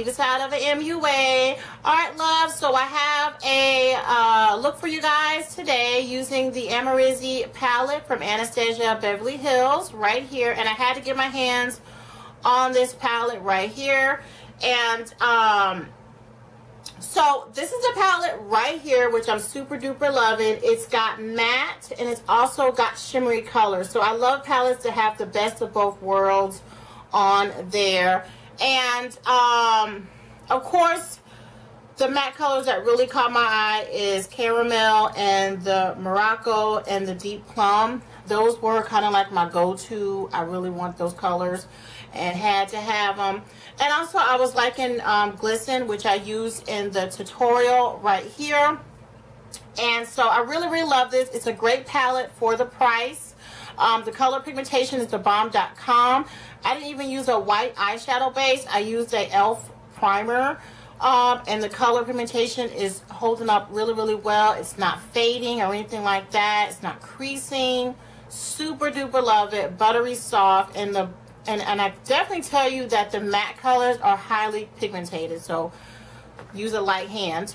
either side of the MUA. Alright, love, so I have a look for you guys today using the Amrezy palette from Anastasia Beverly Hills right here. And I had to get my hands on this palette right here. And so this is a palette right here, which I'm super duper loving. It's got matte and it's also got shimmery colors. So I love palettes that have the best of both worlds on there. And of course, the matte colors that really caught my eye is caramel and the Morocco and the deep plum. Those were kind of like my go-to. I really want those colors and had to have them. And also I was liking Glisten, which I used in the tutorial right here. And so I really, really love this. It's a great palette for the price. The color pigmentation is thebomb.com. I didn't even use a white eyeshadow base. I used a e.l.f. primer. And the color pigmentation is holding up really, really well. It's not fading or anything like that. It's not creasing. Super duper love it. Buttery soft. And I definitely tell you that the matte colors are highly pigmented. So use a light hand.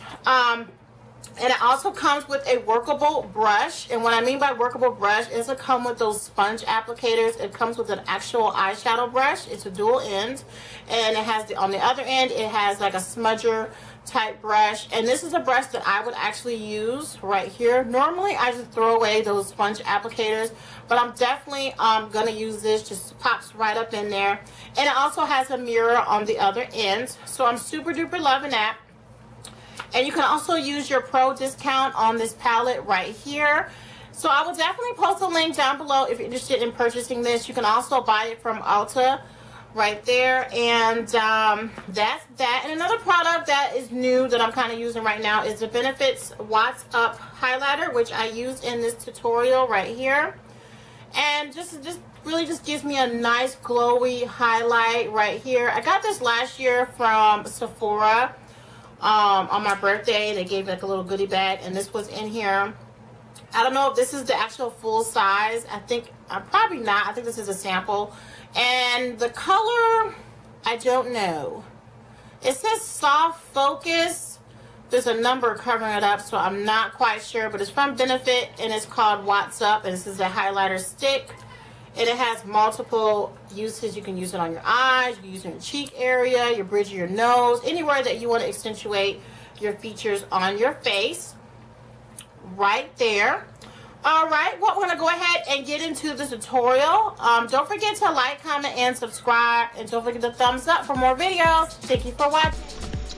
And it also comes with a workable brush. And what I mean by workable brush is it comes with those sponge applicators. It comes with an actual eyeshadow brush. It's a dual end. And it has, on the other end, it has like a smudger type brush. And this is a brush that I would actually use right here. Normally, I just throw away those sponge applicators. But I'm definitely going to use this. Just pops right up in there. And it also has a mirror on the other end. So I'm super duper loving that. And you can also use your pro discount on this palette right here. So I will definitely post a link down below if you're interested in purchasing this. You can also buy it from Ulta right there. And that's that. And another product that is new that I'm kind of using right now is the Benefits Watts Up highlighter, which I used in this tutorial right here. And just really just gives me a nice glowy highlight right here. I got this last year from Sephora. On my birthday. They gave like a little goodie bag, and this was in here. I don't know if this is the actual full size. I think probably not. I think this is a sample. And the color, I don't know. It says soft focus. There's a number covering it up, so I'm not quite sure, but it's from Benefit and it's called Watts Up, and this is a highlighter stick. And it has multiple uses. You can use it on your eyes, you can use it in your cheek area, your bridge of your nose, anywhere that you want to accentuate your features on your face. Right there. Alright, well, we're going to go ahead and get into the tutorial. Don't forget to like, comment, and subscribe. And don't forget to thumbs up for more videos. Thank you for watching.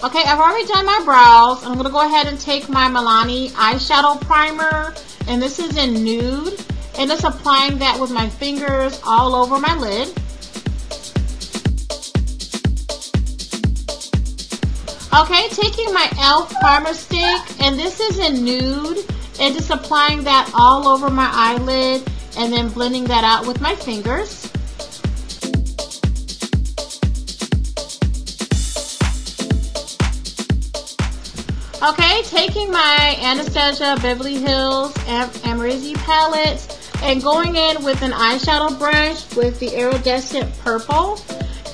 Okay, I've already done my brows. I'm going to go ahead and take my Milani eyeshadow primer. And this is in Nude. And just applying that with my fingers all over my lid. Okay, taking my e.l.f. primer stick, and this is in Nude, and just applying that all over my eyelid, and then blending that out with my fingers. Okay, taking my Anastasia Beverly Hills Amrezy palette, and going in with an eyeshadow brush with the iridescent purple,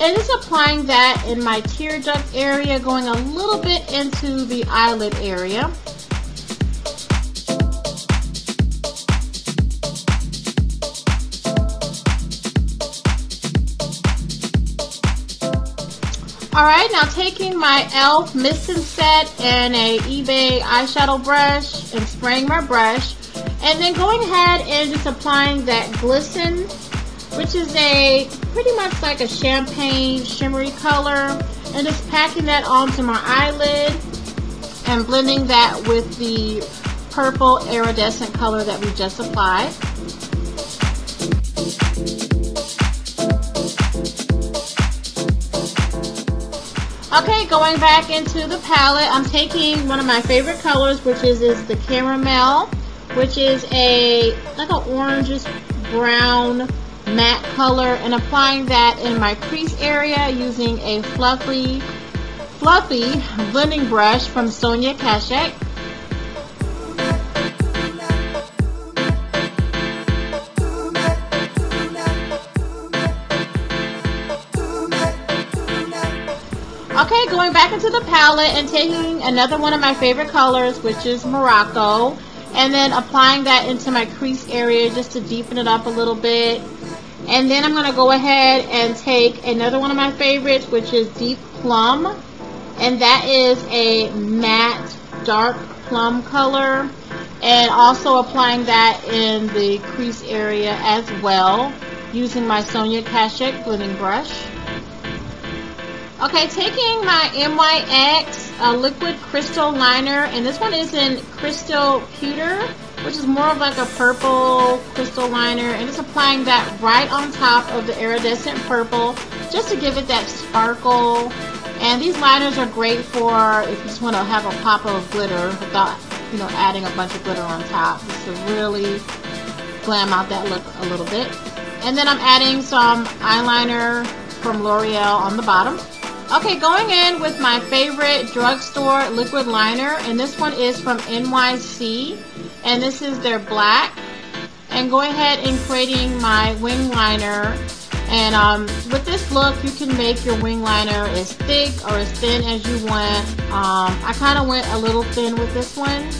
and just applying that in my tear duct area, going a little bit into the eyelid area. Alright, now taking my e.l.f. Mist Set and a eBay eyeshadow brush and spraying my brush. And then going ahead and just applying that Glisten, which is a pretty much like a champagne shimmery color, and just packing that onto my eyelid and blending that with the purple iridescent color that we just applied. Okay, going back into the palette, I'm taking one of my favorite colors, which is the caramel, which is like an orangish brown matte color, and applying that in my crease area using a fluffy blending brush from Sonia Kashuk. Okay, going back into the palette and taking another one of my favorite colors, which is Morocco, and then applying that into my crease area just to deepen it up a little bit. And then I'm going to go ahead and take another one of my favorites, which is Deep Plum, and that is a matte dark plum color, and also applying that in the crease area as well using my Sonia Kashuk blending brush. Okay, taking my NYX liquid crystal liner, and this one is in Crystal Pewter, which is more of like a purple crystal liner, and it's applying that right on top of the iridescent purple just to give it that sparkle. And these liners are great for if you just want to have a pop of glitter without, you know, adding a bunch of glitter on top, just to really glam out that look a little bit. And then I'm adding some eyeliner from L'Oreal on the bottom. Okay, going in with my favorite drugstore liquid liner, and this one is from NYC, and this is their black. And going ahead and creating my wing liner, and with this look you can make your wing liner as thick or as thin as you want. I kind of went a little thin with this one.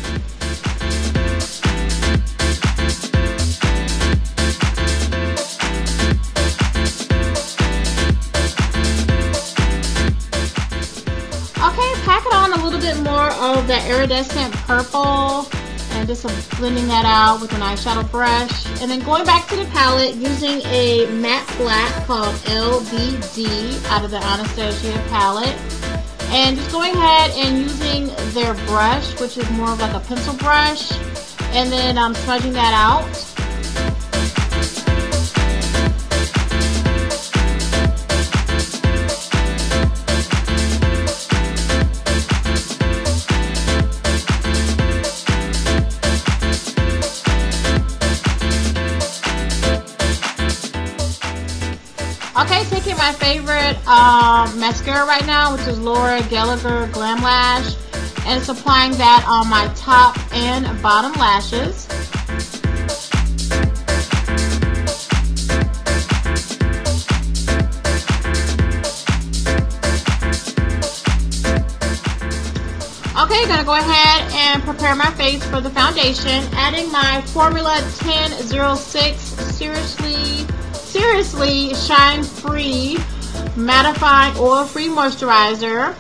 More of that iridescent purple, and just blending that out with an eyeshadow brush. And then going back to the palette using a matte black called LBD out of the Anastasia palette, and just going ahead and using their brush, which is more of like a pencil brush, and then I'm smudging that out. Okay, taking my favorite mascara right now, which is Laura Gallagher Glam Lash, and it's applying that on my top and bottom lashes. Okay, gonna go ahead and prepare my face for the foundation, adding my Formula 1006 Seriously Shine Free Mattifying Oil-Free Moisturizer.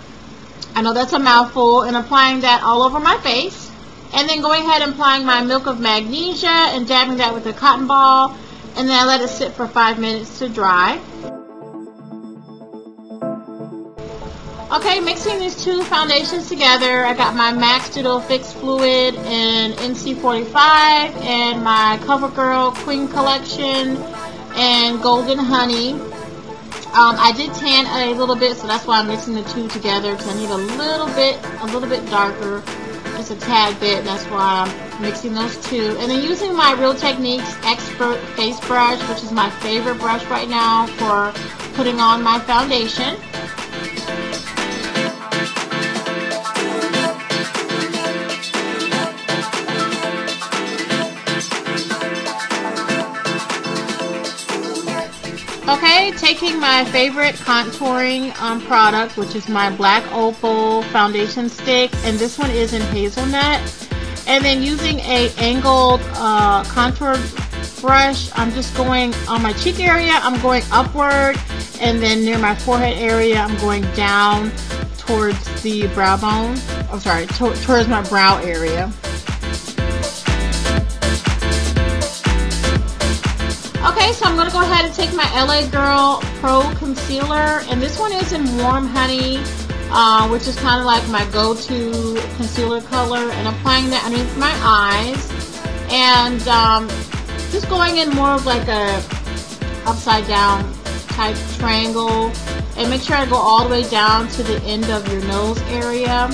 I know that's a mouthful, and applying that all over my face. And then going ahead and applying my Milk of Magnesia and dabbing that with a cotton ball, and then I let it sit for 5 minutes to dry. Okay, mixing these two foundations together, I got my MAC Studio Fix Fluid in NC45 and my CoverGirl Queen Collection and Golden Honey. I did tan a little bit, so that's why I'm mixing the two together, because I need a little bit darker, just a tad bit. That's why I'm mixing those two. And then using my Real Techniques Expert Face Brush, which is my favorite brush right now for putting on my foundation. Okay, taking my favorite contouring product, which is my Black Opal foundation stick, and this one is in Hazelnut. And then using a angled contour brush, I'm just going on my cheek area, I'm going upward, and then near my forehead area, I'm going down towards the brow bone. Oh, sorry, towards my brow area. Okay, so I'm going to go ahead and take my LA Girl Pro Concealer, and this one is in Warm Honey, which is kind of like my go-to concealer color, and applying that underneath my eyes, and just going in more of like a upside down type triangle, and make sure I go all the way down to the end of your nose area,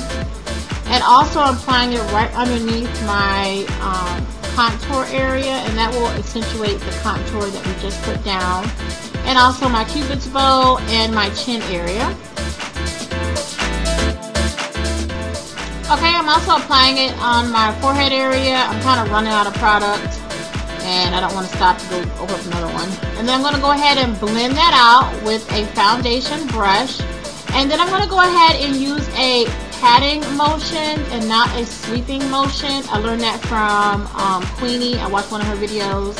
and also I'm applying it right underneath my contour area, and that will accentuate the contour that we just put down, and also my cupid's bow and my chin area. Okay, I'm also applying it on my forehead area. I'm kind of running out of product, and I don't want to stop to go open up another one. And then I'm going to go ahead and blend that out with a foundation brush, And then I'm going to go ahead and use a patting motion and not a sweeping motion. I learned that from Queenie. I watched one of her videos.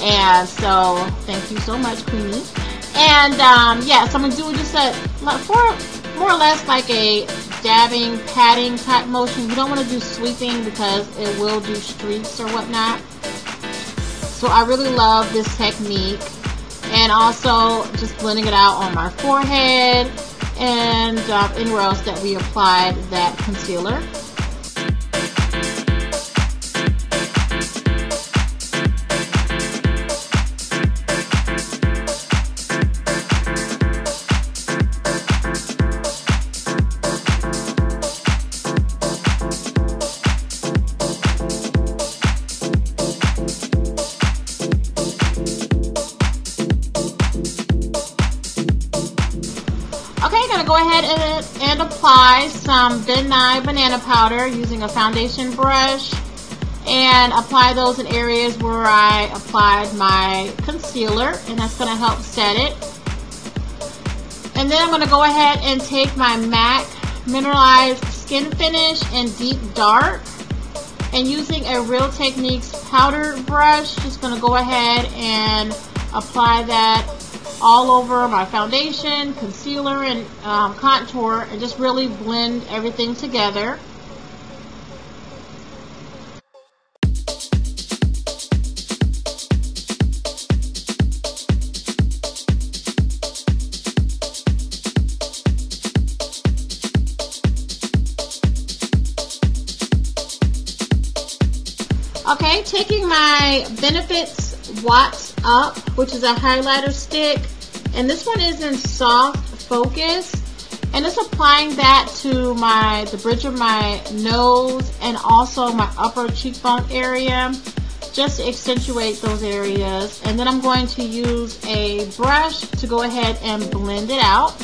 And so, thank you so much, Queenie. And yeah, so I'm going to do just more or less like a dabbing, patting type motion. You don't want to do sweeping because it will do streaks or whatnot. So I really love this technique. And also just blending it out on my forehead and anywhere else that we applied that concealer. Okay, gonna go ahead and apply some Ben Nye banana powder using a foundation brush and apply those in areas where I applied my concealer, and that's gonna help set it. And then I'm gonna go ahead and take my MAC Mineralized Skin Finish in Deep Dark, and using a Real Techniques powder brush, just gonna go ahead and apply that all over my foundation, concealer, and contour, and just really blend everything together. Okay, taking my Benefits Watts Up, which is a highlighter stick, and this one is in Soft Focus, and it's applying that to the bridge of my nose and also my upper cheekbone area, just to accentuate those areas. And then I'm going to use a brush to go ahead and blend it out.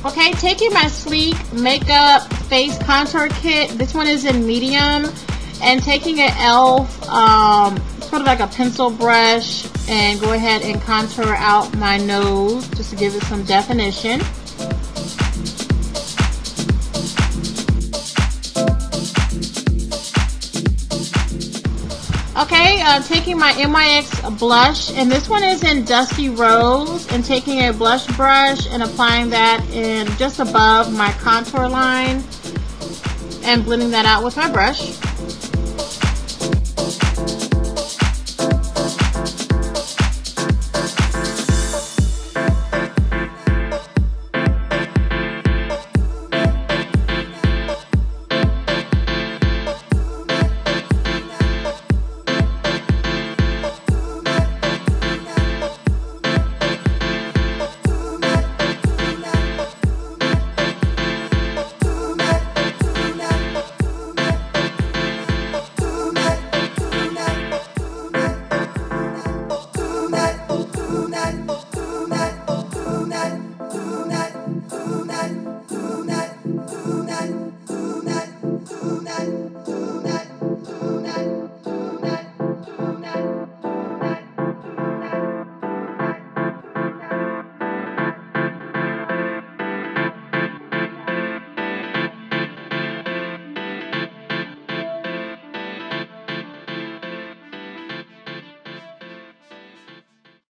Okay, taking my Sleek Makeup Face Contour Kit, this one is in medium, and taking an e.l.f. Sort of like a pencil brush, and go ahead and contour out my nose just to give it some definition. Okay, taking my NYX blush, and this one is in Dusty Rose, and taking a blush brush and applying that in just above my contour line and blending that out with my brush.